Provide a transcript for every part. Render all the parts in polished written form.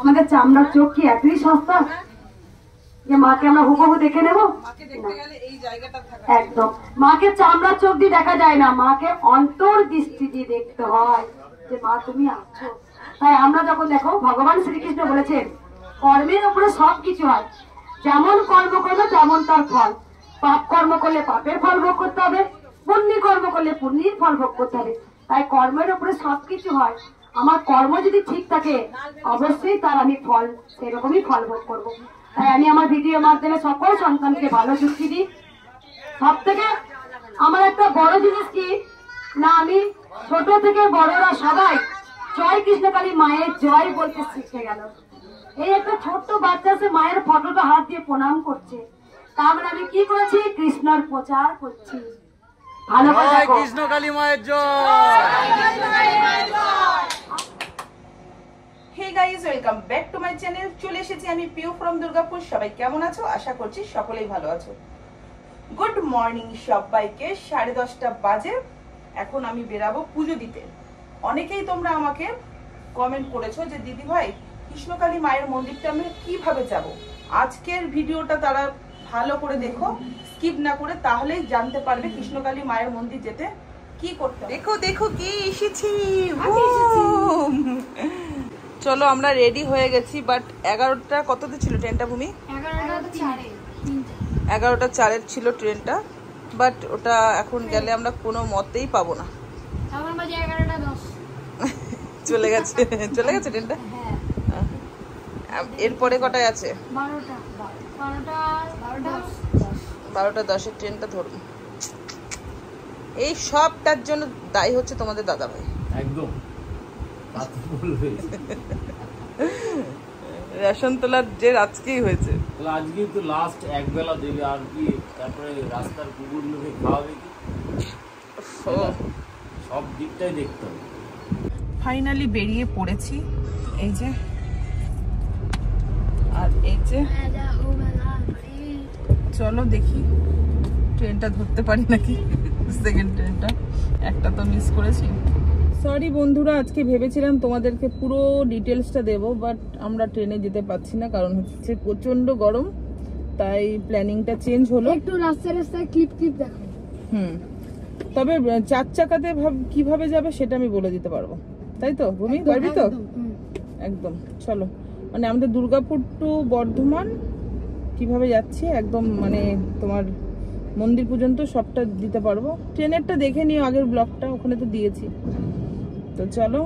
আমাদের চামড়ার চোখ কি এতই সস্তা যে মাকে আমরা হুবহু দেখে নেব? একদম মাকে চামড়ার চোখ দিয়ে দেখা যায় না, মাকে অন্তর্দৃষ্টি দিয়ে দেখতে হয় যে মা তুমি আছো। তাই আমরা যখন দেখো ভগবান শ্রীকৃষ্ণ বলেছেন কর্মের উপরে সবকিছু হয়, যেমন কর্ম করবে তেমন তার ফল। পাপ কর্ম করলে পাপের ফল ভোগ করতে হবে, পুণ্য কর্ম করলে পুণ্যের ফল ভোগ করতে হবে। তাই কর্মের উপরে সবকিছু হয়। আমার কর্ম যদি ঠিক থাকে অবশ্যই তার আমি ফল সেরকমই ফল ভোগ করবো। তাই আমি আমার ভিডিওর মাধ্যমে সকল সন্তানকে ভালো যুক্তি দিই। সব থেকে আমার একটা বড় জিনিস কি না, আমি ছোট থেকে বড়রা সবাই জয় কৃষ্ণকালী মায়ের জয় বলতে শিখে গেল। এই একটা ছোট্ট বাচ্চা সে মায়ের ফটোটা হাত দিয়ে প্রণাম করছে, তার মানে আমি কি করেছি? কৃষ্ণর প্রচার করছি। ভালো কৃষ্ণকালী মায়ের জয়। Hey guys, welcome back to my channel. চলে এসেছি আমি পিউ ফ্রম দুর্গাপুর। সবাই কেমন আছো? আশা করছি সকলেই ভালো আছো। গুড মর্নিং সবাইকে। 10:30 বাজে। এখন আমি বেরাবো পুজো দিতে। অনেকেই তোমরা আমাকে কমেন্ট করেছো যে দিদি ভাই কৃষ্ণকালী মায়ের মন্দিরটা আমি কিভাবে যাব। আজকের ভিডিওটা তারা ভালো করে দেখো, স্কিপ না করে, তাহলেই জানতে পারবে কৃষ্ণকালী মায়ের মন্দির যেতে কি করতে হবে। দেখো দেখো কি এসেছি। চলো আমরা রেডি হয়ে গেছি, বাট 11টা কততে ছিল ট্রেনটা ভূমি? 11টা 4 ছিল ট্রেনটা, বাট ওটা এখন গেলে আমরা কোনো মতেই পাবো না। চলে গেছে ট্রেনটা। এরপরে কটায় আছে? 12:10 ট্রেনটা ধরুন। এই সবটার জন্য দায়ী হচ্ছে তোমাদের দাদা ভাই। একদম রেশন তোলার যে আজকেই হয়েছে, আজকে তো লাস্ট এক বেলা দেবে আর কি, তারপরে রাস্তার কুকুরগুলোকে খাওয়াবে কি, সব দিকটাই দেখতে হবে। ফাইনালি বেরিয়ে পড়েছি। এই যে, আর এই যে, চলো দেখি ট্রেনটা ধরতে পারি নাকি। সেকেন্ড ট্রেনটা একটা তো মিস করেছি। সরি বন্ধুরা, আজকে ভেবেছিলাম তোমাদেরকে পুরো ডিটেলসটা দেবো, বাট আমরা ট্রেনে যেতে পারছি না, কারণ হচ্ছে প্রচন্ড গরম। তাই প্ল্যানিংটা চেঞ্জ হলো। একটু রাস্তায় ক্লিপ দেখো। তবে 4 চাকাতে কিভাবে যাবে সেটা আমি বলে দিতে পারবো, তাই তো ভূমি? পারবি তো? একদম। চলো, মানে আমাদের দুর্গাপুর টু বর্ধমান কিভাবে যাচ্ছি একদম, মানে তোমার মন্দির পর্যন্ত সবটা দিতে পারবো। ট্রেনেরটা দেখে নিও, আগের ব্লগটা ওখানে তো দিয়েছি। তো চলো,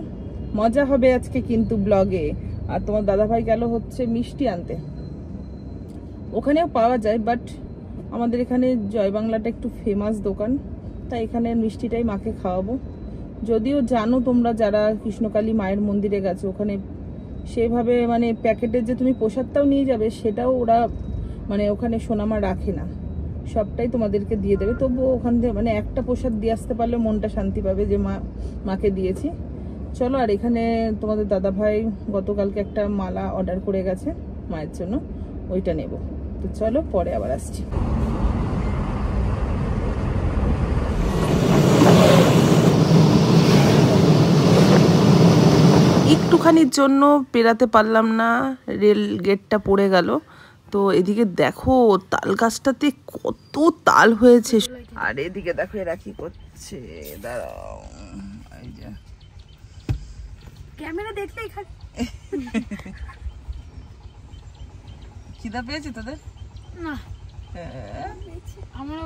মজা হবে আজকে কিন্তু ব্লগে। আর তোমার দাদাভাই গেল হচ্ছে মিষ্টি আনতে, ওখানেও পাওয়া যায়, বাট আমাদের এখানে জয় বাংলাটা একটু ফেমাস দোকান, তাই এখানে মিষ্টিটাই মাকে খাওয়াবো। যদিও জানো তোমরা যারা কৃষ্ণকালী মায়ের মন্দিরে গেছে, ওখানে সেভাবে মানে প্যাকেটের যে তুমি প্রসাদটাও নিয়ে যাবে সেটাও ওরা মানে ওখানে সোনামা রাখে না, সবটাই তোমাদেরকে দিয়ে দেবে। তবুও ওখান থেকে মানে একটা প্রসাদ দিয়ে আসতে পারলে মনটা শান্তি পাবে যে মাকে দিয়েছি। চলো, আর এখানে তোমাদের দাদা ভাই গতকালকে একটা মালা অর্ডার করে গেছে মায়ের জন্য, ওইটা নেব। তো চলো, পরে আবার আসছি। একটুখানির জন্য পেরাতে পারলাম না, রেল গেটটা পড়ে গেল। তো এদিকে দেখো তাল গাছটাতে কত তাল হয়েছে, আর এদিকে দেখো এরা কি করছে। দাঁড়াও, এই যে ক্যামেরা দেখতেই খালি খিদা পেয়েছে তোদের? না, আমরা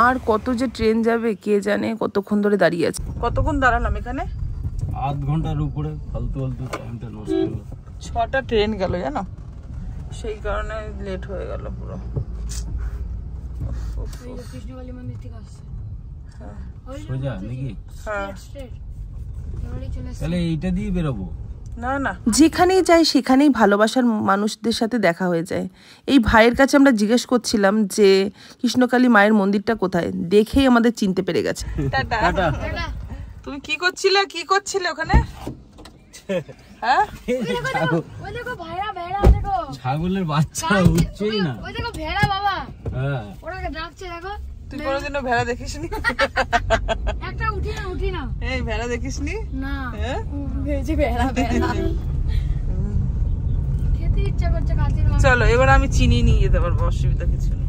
আর কত যে ট্রেন যাবে কে জানে, কতক্ষণ ধরে দাঁড়িয়ে আছে। কতক্ষণ দাঁড়ালাম এখানে? আধ ঘন্টার উপরে। ফালতু টাইমটা নষ্ট হলো। 6টা ট্রেন গেল জানো, সেই কারণে লেট হয়ে গেল পুরো। কৃষ্ণকালী মন্দির থেকে আসছে সোজা নাকি? হ্যাঁ, তাহলে এইটা দিয়ে বেরোবো। না না, যেখানেই যাই সেখানেই ভালোবাসার মানুষদের সাথে দেখা হয়ে যায়। এই ভাইয়ের কাছে আমরা জিজ্ঞেস করছিলাম যে কৃষ্ণকালী মায়ের মন্দিরটা কোথায়, দেখেই আমাদের চিনতে পেরে গেছে। টাটা। তুমি কি করছিলে ওখানে? হ্যাঁ ওই দেখো ভেড়া ভেড়া দেখো ছাগলের বাচ্চা উঠছেই না। ওই দেখো ভেড়া বাবা হ্যাঁ ওরাকে ডাকছে দেখো তুই কোনোদিনও ভেড়া দেখিসনি? একটা উঠি না এই ভেড়া দেখিসনি? না হ্যাঁ ভেজে ভেড়া ভেড়া খেতে ইচ্ছা করছে কাঁচির মাংস। চলো এবার আমি চিনি নিয়ে যেতে পারবো, অসুবিধা কিছু নেই।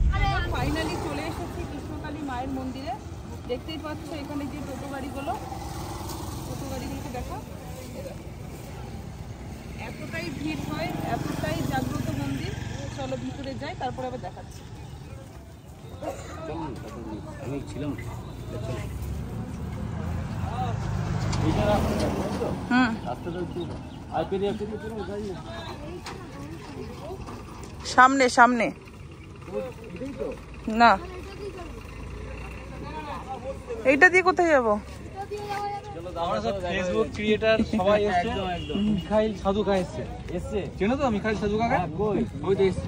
ফাইনালি চলে এসেছি কৃষ্ণকালী মায়ের মন্দিরে। দেখতেই পাচ্ছ এখানে যে টোটো গাড়িগুলোকে দেখা, এতটাই ভিড় হয়, এতটাই জাগ্রত মন্দির। চলো ভিতরে যাই, তারপরে আবার দেখাচ্ছি। আমি ছিলাম রাস্তাটা একটু আর পেরিয়ে গাড়ি না সামনে সামনে না, এইটা দিয়ে কোথায় যাবো? আমরা সব ফেসবুক ক্রিয়েটার সবাই এসেছে। মিখাইল সাধু কা এসছে চেনো তো মিখাইল সাধু কাকা? কই ওই তো এসছে।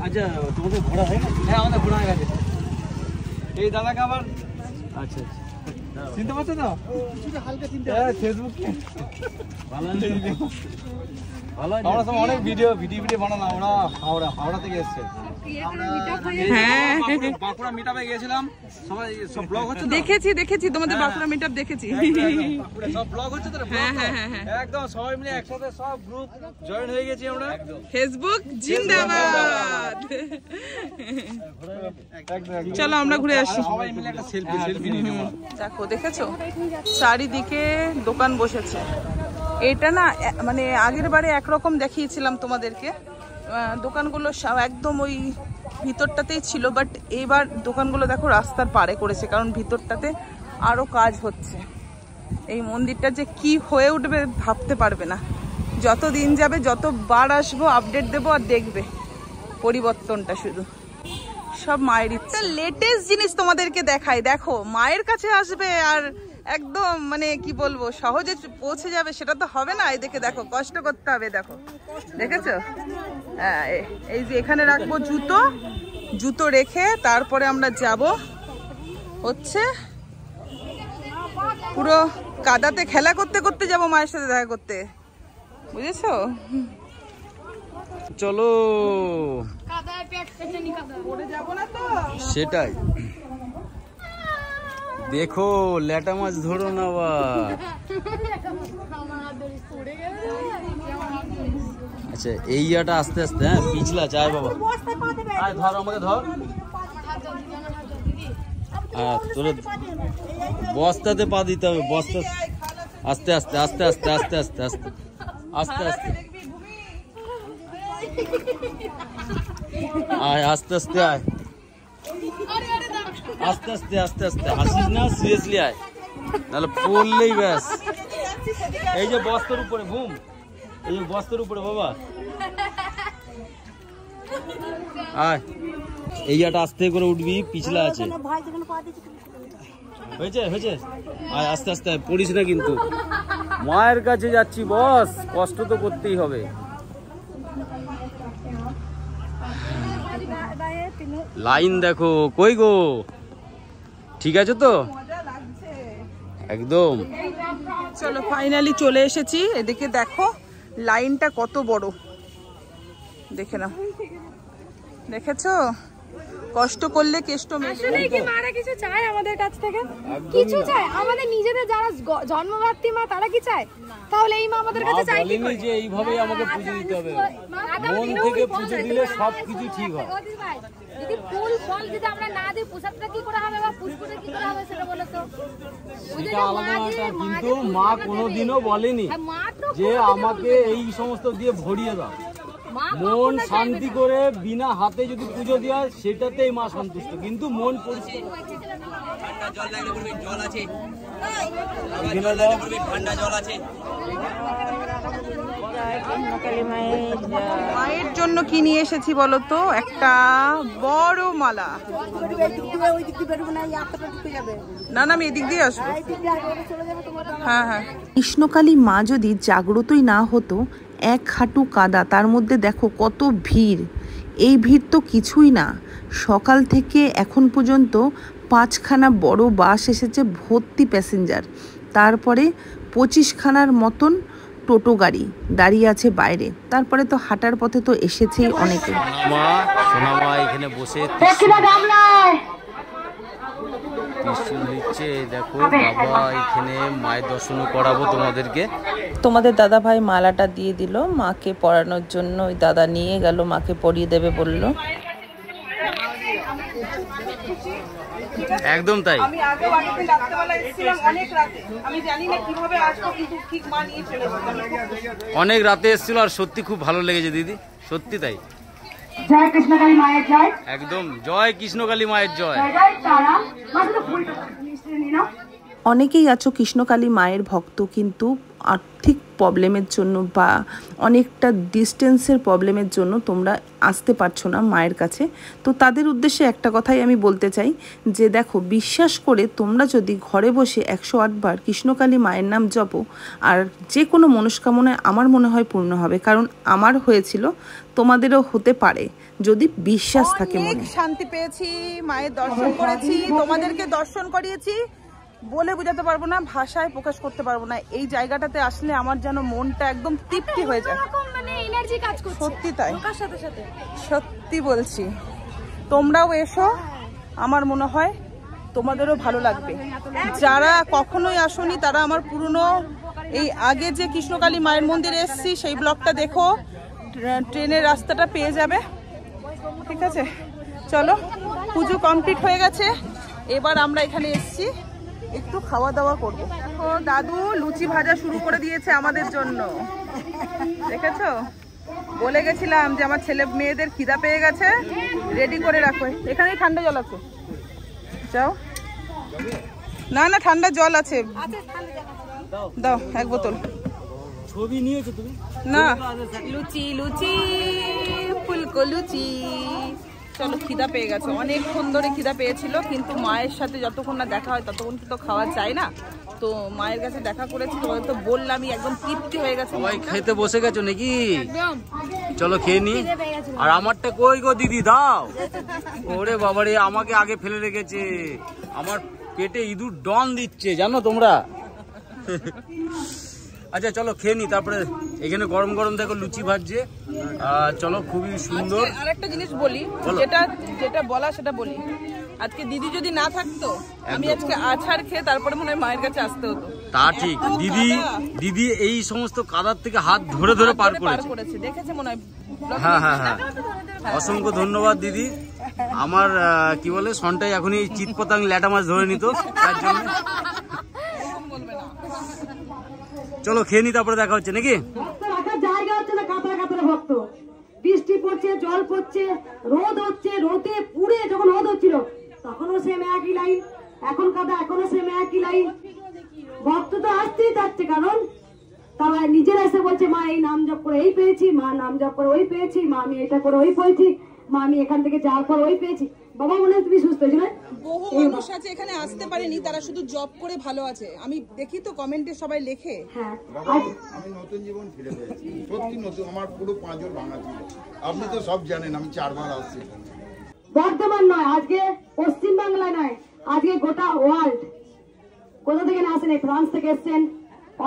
আচ্ছা তোমাদের ঘোরা হয়ে গেছে? হ্যাঁ আমাদের ঘোরা হয়ে গেছে। এই দাদাকে আবার আচ্ছা চিনতে পারছো তো? হ্যাঁ ফেসবুক ভালো আমরা সব অনেক ভিডিও বানালাম। আমরা হাওড়া থেকে এসছে। হ্যাঁ বাঁকুড়া মিটআপে গিয়েছিলাম, সবাই সব ব্লগ হচ্ছে তো? দেখেছি তোমাদের বাঁকুড়া মিটআপ দেখেছি। সব ব্লগ হচ্ছে তো? হ্যাঁ একদম সবাই মিলে একসাথে সব গ্রুপ জয়েন হয়ে গেছি আমরা। ফেসবুক জিন্দাবাদ। চলো আমরা ঘুরে আসি। সবাই মিলে একটা সেলফি নিয়ে নেবো। দেখো দেখেছো চারিদিকে দোকান বসেছে। এটা না মানে আগের বারে একরকম দেখিয়েছিলাম তোমাদেরকে, দোকানগুলো একদম ওই ভিতরটাতেই ছিল, বাট এবার দোকানগুলো দেখো রাস্তার পাড়ে করেছে, কারণ ভিতরটাতে আরো কাজ হচ্ছে। এই মন্দিরটা যে কি হয়ে উঠবে ভাবতে পারবে না। যত দিন যাবে, যতবার আসবো আপডেট দেবো আর দেখবে পরিবর্তনটা। শুধু সব মায়ের ইচ্ছা। লেটেস্ট জিনিস তোমাদেরকে দেখাই, দেখো মায়ের কাছে আসবে আর একদম মানে কি বলবো সহজে পৌঁছে যাবে, সেটা তো হবে না। এদিকে দেখো কষ্ট করতে হবে। দেখো দেখেছো, হ্যাঁ এই যে এখানে রাখবো জুতো রেখে তারপরে আমরা যাব হচ্ছে পুরো কাদাতে খেলা করতে করতে যাব মায়ের সাথে দেখা করতে, বুঝেছো? চলো কাদায় পেট পেটে নি কাদা পড়ে যাবো না তো? সেটাই দেখো, ল্যাটা মাছ ধরো না আবার। আমার হাত ধরে পড়ে গেছে। আচ্ছা এই ইয়াটা আস্তে আস্তে, হ্যাঁ পিছলা চাই বাবা। আয় ধর আমাকে ধর। হ্যাঁ তোরা বস্তাতে পা দিতে হবে, বস্তা আস্তে আস্তে আস্তে আস্তে আস্তে আস্তে আস্তে আস্তে আস্তে আয়, আস্তে আস্তে আয়, আস্তে আস্তে আস্তে আস্তে, হাসিস না, সিরিয়াসলি আয়, নাহলে পড়লেই ব্যাস। এই যে বস্তার উপরে ঘুম, এই যে বস্তার উপরে বাবা, আয় এই জায়গাটা আস্তে করে উঠবি, পিছলা আছে। হয়েছে হয়েছে, আয় আস্তে আস্তে, পড়িস না কিন্তু। মায়ের কাছে যাচ্ছি বস, কষ্ট তো করতেই হবে। লাইন দেখো, কই গো, ঠিক আছে তো একদম। চলো ফাইনালি চলে এসেছি। এদিকে দেখো লাইনটা কত বড়, দেখে নাও। দেখেছো, কষ্ট করলে কেষ্ট মেলে। আসলে কি মারা কিছু চায় আমাদের কাছ থেকে? কিছু চায় আমাদের নিজেদের, যারা জন্মদাত্রী মা তারা কি চায়? তাহলে এই মা আমাদের কাছে চায় কি করে? যে এইভাবেই আমাকে পুজো দিতে হবে, মন থেকে পুজো দিলে সবকিছু ঠিক হয়। যদি ফুল ফল যদি আমরা না দিই, প্রসাদটা কি করে হবে বা পুষ্পটা কি করে হবে সেটা বলো তো? সেটা আলাদা ব্যাপার, কিন্তু মা কোনোদিনও বলেনি যে আমাকে এই সমস্ত দিয়ে ভরিয়ে দাও। মন শান্তি করে বিনা হাতে যদি পুজো দেওয়া হয়, সেটাতেই মা সন্তুষ্ট, কিন্তু মন পরিষ্কার। মায়ের জন্য কি নিয়ে এসেছি বলো তো? একটা বড় মালা। না না আমি এদিক দিয়ে আসবো। হ্যাঁ হ্যাঁ। কৃষ্ণকালী মা যদি জাগ্রতই না হতো, এক হাঁটু কাদা, তার মধ্যে দেখো কত ভিড়। এই ভিড় তো কিছুই না। সকাল থেকে এখন পর্যন্ত 5খানা বড় বাস এসেছে ভর্তি প্যাসেঞ্জার, তারপরে 25খানার মতন টোটো গাড়ি দাঁড়িয়ে আছে বাইরে। তারপরে তো হাঁটার পথে তো এসেছেই অনেকে। সোনা মা এখানে বসে ত্রিশূল নিচ্ছে। দেখো বাবা, এখানে মায়ের দর্শন করাবো তোমাদেরকে। তোমাদের দাদা ভাই মালাটা দিয়ে দিল মাকে পরানোর জন্য। ওই দাদা নিয়ে গেল, মাকে পরিয়ে দেবে বলল। একদম তাই। আমি আগে বাড়িতে রাত্রেবেলা এসেছিলাম অনেক রাতে, আমি জানি না কিভাবে আসবো, কিন্তু ঠিক মা নিয়ে চলে এসেছিলাম। অনেক রাতে এসেছিল আর সত্যি খুব ভালো লেগেছে দিদি, সত্যি তাই। জয় কৃষ্ণকালী মায়ের জয়। একদম জয় কৃষ্ণকালী মায়ের জয়। অনেকেই আছো কৃষ্ণকালী মায়ের ভক্ত, কিন্তু আর্থিক প্রবলেমের জন্য বা অনেকটা ডিস্টেন্সের প্রবলেমের জন্য তোমরা আসতে পারছো না মায়ের কাছে। তো তাদের উদ্দেশ্যে একটা কথাই আমি বলতে চাই যে দেখো, বিশ্বাস করে তোমরা যদি ঘরে বসে 108 বার কৃষ্ণকালী মায়ের নাম জপো, আর যে কোনো মনস্কামনায় আমার মনে হয় পূর্ণ হবে। কারণ আমার হয়েছিল, তোমাদেরও হতে পারে যদি বিশ্বাস থাকে মনে। শান্তি পেয়েছি, মায়ের দর্শন করেছি, তোমাদেরকে দর্শন করিয়েছি, বলে বোঝাতে পারবো না, ভাষায় প্রকাশ করতে পারবো না। এই জায়গাটাতে আসলে আমার যেন মনটা একদম তৃপ্তি হয়ে যায়। সত্যি তাই, সত্যি বলছি। তোমরাও এসো, আমার মনে হয় তোমাদেরও ভালো লাগবে। যারা কখনোই আসোনি তারা আমার পুরনো এই আগে যে কৃষ্ণকালী মায়ের মন্দিরে এসেছি সেই ব্লগটা দেখো, ট্রেনের রাস্তাটা পেয়ে যাবে। ঠিক আছে, চলো, পুজো কমপ্লিট হয়ে গেছে, এবার আমরা এখানে এসেছি একটু খাওয়া দাওয়া করবো। ও দাদু লুচি ভাজা শুরু করে দিয়েছে আমাদের জন্য, দেখেছো? বলে গেছিলাম যে আমার ছেলে মেয়েদের খিদা পেয়ে গেছে, রেডি করে রাখো। এখানেই ঠান্ডা জল আছে, যাও। না না, ঠান্ডা জল আছে, দাও 1 বোতল। ছবি নিয়েছো তুমি? না, লুচি লুচি ফুলকো লুচি। চলো, খিদা পেয়ে গেছে, অনেকক্ষণ ধরে খিদা পেয়েছিল, কিন্তু মায়ের সাথে যতক্ষণ না দেখা হয় ততক্ষণ তো খাওয়া যায় না। তো মায়ের কাছে দেখা করেছি, তোমাদের তো বললামই, একদম তৃপ্তি হয়ে গেছে। সবাই খেতে বসে গেছো নাকি? চলো খেয়ে নি। আর আমারটা কই গো দিদি, দাও। ওরে বাবারে, আমাকে আগে ফেলে রেখেছে, আমার পেটে ইঁদুর ডন দিচ্ছে, জানো তোমরা। আচ্ছা চলো খেয়ে নি, তারপরে এখানে গরম গরম দেখো লুচি ভাজছে। চলো, খুবই সুন্দর। আরেকটা জিনিস বলি, যেটা বলা সেটা বলি। আজকে দিদি যদি না থাকতো, আমি আজকে আছাড় খেয়ে তারপরে মনে হয় মায়ের কাছে আসতে হতো। তা ঠিক, দিদি এই সমস্ত কাদার থেকে হাত ধরে ধরে পার করেছে, দেখেছে মনে হয়। হ্যাঁ হ্যাঁ হ্যাঁ, অসংখ্য ধন্যবাদ দিদি। আমার কি বলে, সনটাই এখনই চিৎপতাং ল্যাটা মাছ ধরে নিত, তার জন্য। চলো খেয়ে নি, তারপরে দেখা হচ্ছে নাকি। জায়গা হচ্ছে না, কাতরা কাতরা ভক্ত। বৃষ্টি পড়ছে, জল পড়ছে, রোদ হচ্ছে, রোদে পুড়ে যখন রোদ হচ্ছিল তখনও সেম একই লাইন, এখন কাদা, এখনো সেম একই লাইন। ভক্ত তো আসতেই যাচ্ছে, কারণ তারা নিজেরা এসে বলছে মা এই নাম জপ করে এই পেয়েছি, মা নাম জপ করে ওই পেয়েছি, মা আমি এটা করে ওই পেয়েছি, মা আমি এখান থেকে যাওয়ার পর ওই পেয়েছি। বাবা মনে হয় তুমি সুস্থ হয়েছো না? বহু মানুষ আছে এখানে আসতে পারেনি, তারা শুধু জব করে ভালো আছে। আমি দেখি তো কমেন্টে সবাই লেখে। হ্যাঁ, আমি নতুন জীবন ফিরে পেয়েছি, সত্যি নতুন। আমার পুরো 5 বার ভাঙা ছিল, আপনি তো সব জানেন, আমি 4 বার আসছি। বর্ধমান নয় আজকে, পশ্চিম বাংলায় নয় আজকে, গোটা ওয়ার্ল্ড। কোথা থেকে না আসেন, ফ্রান্স থেকে এসছেন,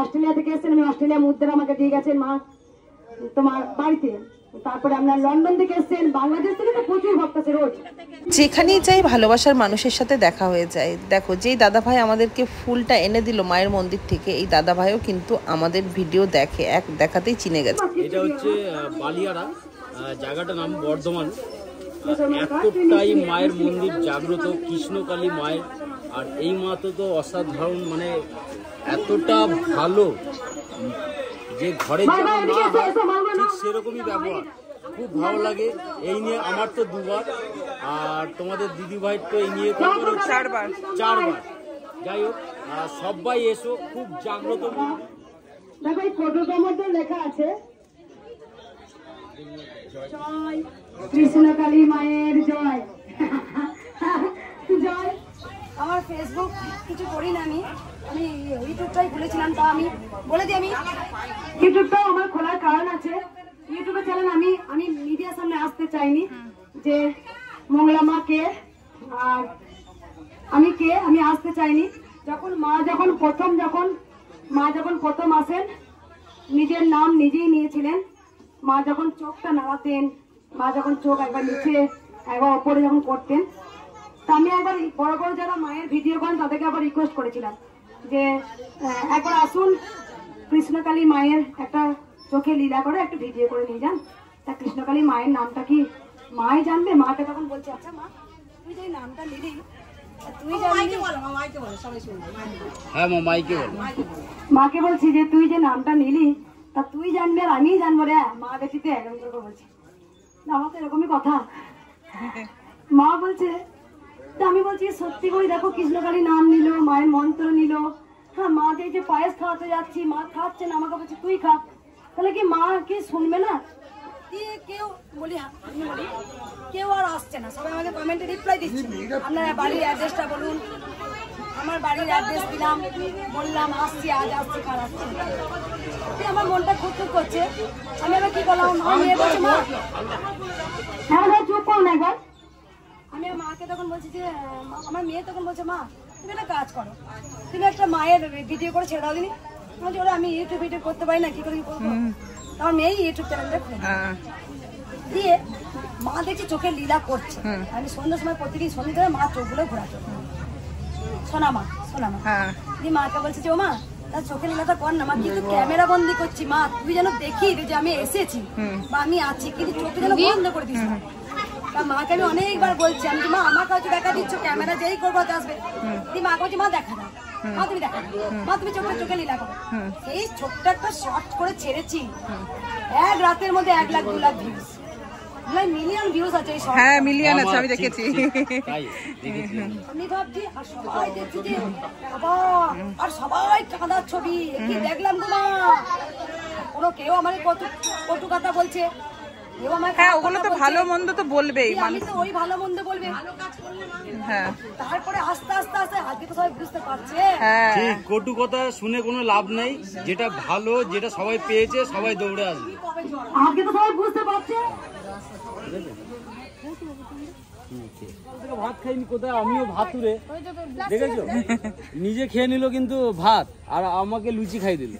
অস্ট্রেলিয়া থেকে এসছেন। আমি অস্ট্রেলিয়া মুদ্রা আমাকে দিয়ে গেছেন মা তোমার বাড়িতে। তারপরে আমরা লন্ডন থেকে এসছেন, বাংলাদেশ থেকে তো প্রচুর ভক্ত আছে রোজ। যেখানেই যাই ভালোবাসার মানুষের সাথে দেখা হয়ে যায়। দেখো, যেই দাদা ভাই আমাদেরকে ফুলটা এনে দিল মায়ের মন্দির থেকে, এই দাদা ভাইও কিন্তু আমাদের ভিডিও দেখে, এক দেখাতেই চিনে গেছে। এটা হচ্ছে বালিয়াড়া, জায়গাটার নাম বর্ধমান। এতটাই মায়ের মন্দির জাগ্রত, কৃষ্ণকালী মায়ের। আর এই মা তো অসাধারণ, মানে এতটা ভালো যে ঘরে যেমন না হয় ঠিক সেরকমই ব্যবহার, খুব ভালো লাগে। এই নিয়ে আমার তো 2 বার, আর তোমাদের দিদি ভাই তো এই নিয়ে 4 বার। যাই হোক, সবাই এসো, খুব জাগ্রত মন্দির। দেখো এই ফটোটার মধ্যে লেখা আছে জয় কৃষ্ণকালী মায়ের জয়। জয়। আমার ফেসবুক কিছু করি না, আমি ইউটিউবটাই খুলেছিলাম। তা আমি বলে দিই, আমি ইউটিউবটাও আমার খোলার কারণ আছে। ইউটিউবে চ্যানেল আমি মিডিয়ার সামনে আসতে চাইনি যে মঙ্গলা মা কে আর আমি কে, আমি আসতে চাইনি। যখন মা যখন প্রথম আসেন নিজের নাম নিজেই নিয়েছিলেন। মা যখন চোখটা নাড়াতেন, মা যখন চোখ একবার নিচে একবার ওপরে যখন করতেন, তা আমি একবার বড় বড় যারা মায়ের ভিডিও করেন তাদেরকে আবার রিকোয়েস্ট করেছিলাম যে একবার আসুন কৃষ্ণকালী মায়ের একটা চোখে লীলা করে একটু ভিডিও করে নিয়ে যান। তা কৃষ্ণকালী মায়ের নামটা কি মাই জানবে? মাকে তখন বলছে, আচ্ছা মা তুই যে নামটা নিলি তুই জানবি? হ্যাঁ মা, মাইকে বল। মাকে বলছি যে তুই যে নামটা নিলি তা তুই জানবি আর আমিই জানবো রে। মা বেশিতে এরকম করে বলছে। আমার তো এরকমই কথা। মা বলছে, তা আমি বলছি সত্যি করে দেখো কৃষ্ণকালী নাম নিল, মায়ের মন্ত্র নিল, হ্যাঁ মা যে পায়েস খাওয়াতে যাচ্ছি মা খাচ্ছে না, আমাকে বলছে তুই খা, তাহলে কি মা কি শুনবে না? কেউ বলি কেউ আর আসছে না, সবাই আমাদের কমেন্টে রিপ্লাই দিচ্ছে আপনার বাড়ির অ্যাড্রেসটা বলুন। আমার বাড়ির অ্যাড্রেস দিলাম, বললাম আসছি, আজ আসছি কাল আসছি। আমার মনটা খুঁতখুত করছে। আমি আবার কি করলাম, চুপ করো না একবার। আমি মাকে তখন বলছি যে আমার মেয়ে তখন বলছে মা তুমি একটা কাজ করো, তুমি একটা মায়ের ভিডিও করে ছেড়ে দাও দিনি। বলছি ওরা আমি ইউটিউব ভিডিও করতে পারি না, কি করে কি করবো? আমার মেয়ে ইউটিউব চ্যানেলটা খুলে দিয়ে মা দেখছি চোখে লীলা করছে। আমি সন্ধ্যার সময় প্রতিদিন সন্ধ্যে ধরে মা চোখগুলো ঘোরাতো, শোনা মা দিয়ে মাকে বলছে যে ও মা তার চোখে লীলাটা কর না মা, কিন্তু ক্যামেরা বন্দি করছি মা, তুই যেন দেখি যে আমি এসেছি বা আমি আছি, কিন্তু চোখে যেন বন্ধ করে দিস না। মাকে আমি অনেকবার বলছি, আমি মা আমাকে হয়তো দেখা দিচ্ছ, ক্যামেরা যেই করবো আসবে, তুই মাকে বলছি মা দেখা দাও, মা তুমি দেখা দাও, মা তুমি চোখে লীলা করো। এই ছোট্ট একটা শর্ট করে ছেড়েছি, এক রাতের মধ্যে 1 lakh 2 lakh views, million views আছে। হ্যাঁ মিলিয়ন আছে, আমি দেখেছি। আমি ভাবছি আর সবাই দেখছি যে বাবা, আর সবাই কাঁদার ছবি কি দেখলাম গো মা, কোনো কেউ আমাকে কটু কথা বলছে। হ্যাঁ ওগুলো তো ভালো মন্দ তো বলবেই, আমি তো ওই ভালো মন্দ বলবে। হ্যাঁ তারপরে আস্তে আস্তে আস্তে আজকে তো সবাই বুঝতে পারছে। ঠিক, কটু কথা শুনে কোনো লাভ নেই, যেটা ভালো যেটা সবাই পেয়েছে সবাই দৌড়ে আসবে। আজকে তো সবাই বুঝতে পারছে। ভাত খাইনি কোথায়, আমিও ভাতুরে দেখেছো, নিজে খেয়ে নিল কিন্তু ভাত, আর আমাকে লুচি খাই দিল।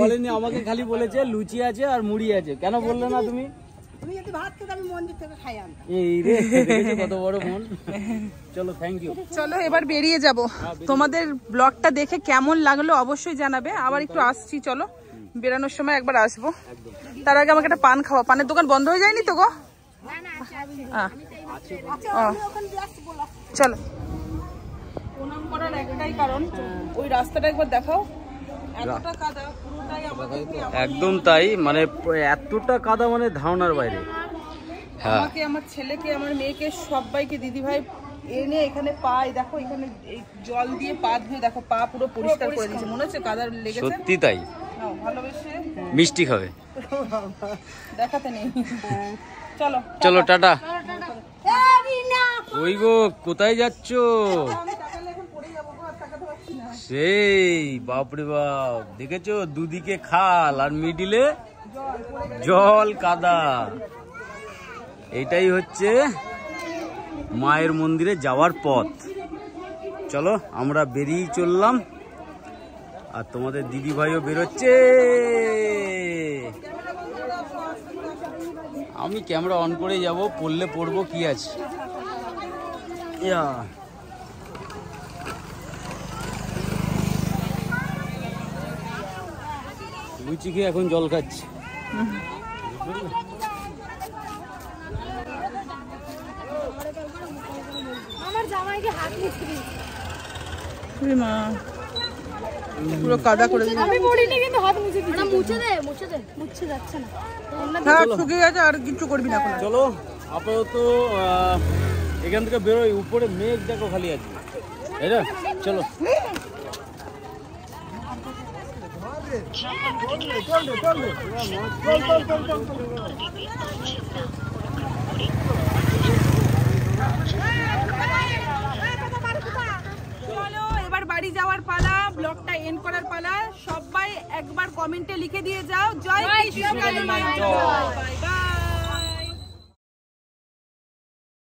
বলেনি আমাকে, খালি বলেছে লুচি আছে আর মুড়ি আছে। কেন বললে না তুমি? এই রে, দেখেছো কত বড় মন। চলো থ্যাংক ইউ। চলো এবার বেরিয়ে যাব। তোমাদের ব্লগটা দেখে কেমন লাগলো অবশ্যই জানাবে। আবার একটু আসছি, চলো বেরানোর সময় একবার আসবো। তার আগে আমাকে একটা পান খাওয়া, পানের দোকান বন্ধ হয়ে যায়নি তো গো? চলো। প্রণাম করার একটাই কারণ, ওই রাস্তাটা একবার দেখাও, এতটা কাদা পুরোটাই আমাদের। একদম তাই, মানে এতটা কাদা মানে ধারণার বাইরে। আমাকে, আমার ছেলেকে, আমার মেয়েকে, সবাইকে দিদি ভাই এনে এখানে পাই দেখো, এখানে এই জল দিয়ে পা ধুয়ে দেখো, পা পুরো পরিষ্কার করে দিয়েছে, মনে হচ্ছে কাদা লেগেছে। সত্যি তাই, ভালোবেসে মিষ্টি খাবে, দেখাতে নেই। চলো চলো টাটা। ওই গো কোথায় যাচ্ছ? সেই বাপরে বাপ, দেখেছো দুদিকে খাল আর মিডিলে জল কাদা। এটাই হচ্ছে মায়ের মন্দিরে যাওয়ার পথ। চলো আমরা বেরিয়ে চললাম, আর তোমাদের দিদি ভাইও বেরোচ্ছে। আমি ক্যামেরা অন করে যাব, পড়লে পড়বো, কি আছে। লুচি খেয়ে এখন জল খাচ্ছি। আমার জামাইকে হাত মুছতে পুরো কাদা করে দিল। আমি পড়িনি কিন্তু হাত মুছে দিই। না মুছে যাচ্ছে না। হ্যাঁ শুকিয়ে গেছে, আর কিছু করবি না। চলো আপাতত এখান থেকে বেরোই, উপরে মেঘ দেখো খালি আছে, তাই না? চলো এবার বাড়ি যাওয়ার পালা, ব্লগটা এন্ড করার পালা। সবাই একবার কমেন্টে লিখে দিয়ে যাও, জয় কৃষ্ণ কালী মায়ের জয়। Bye bye.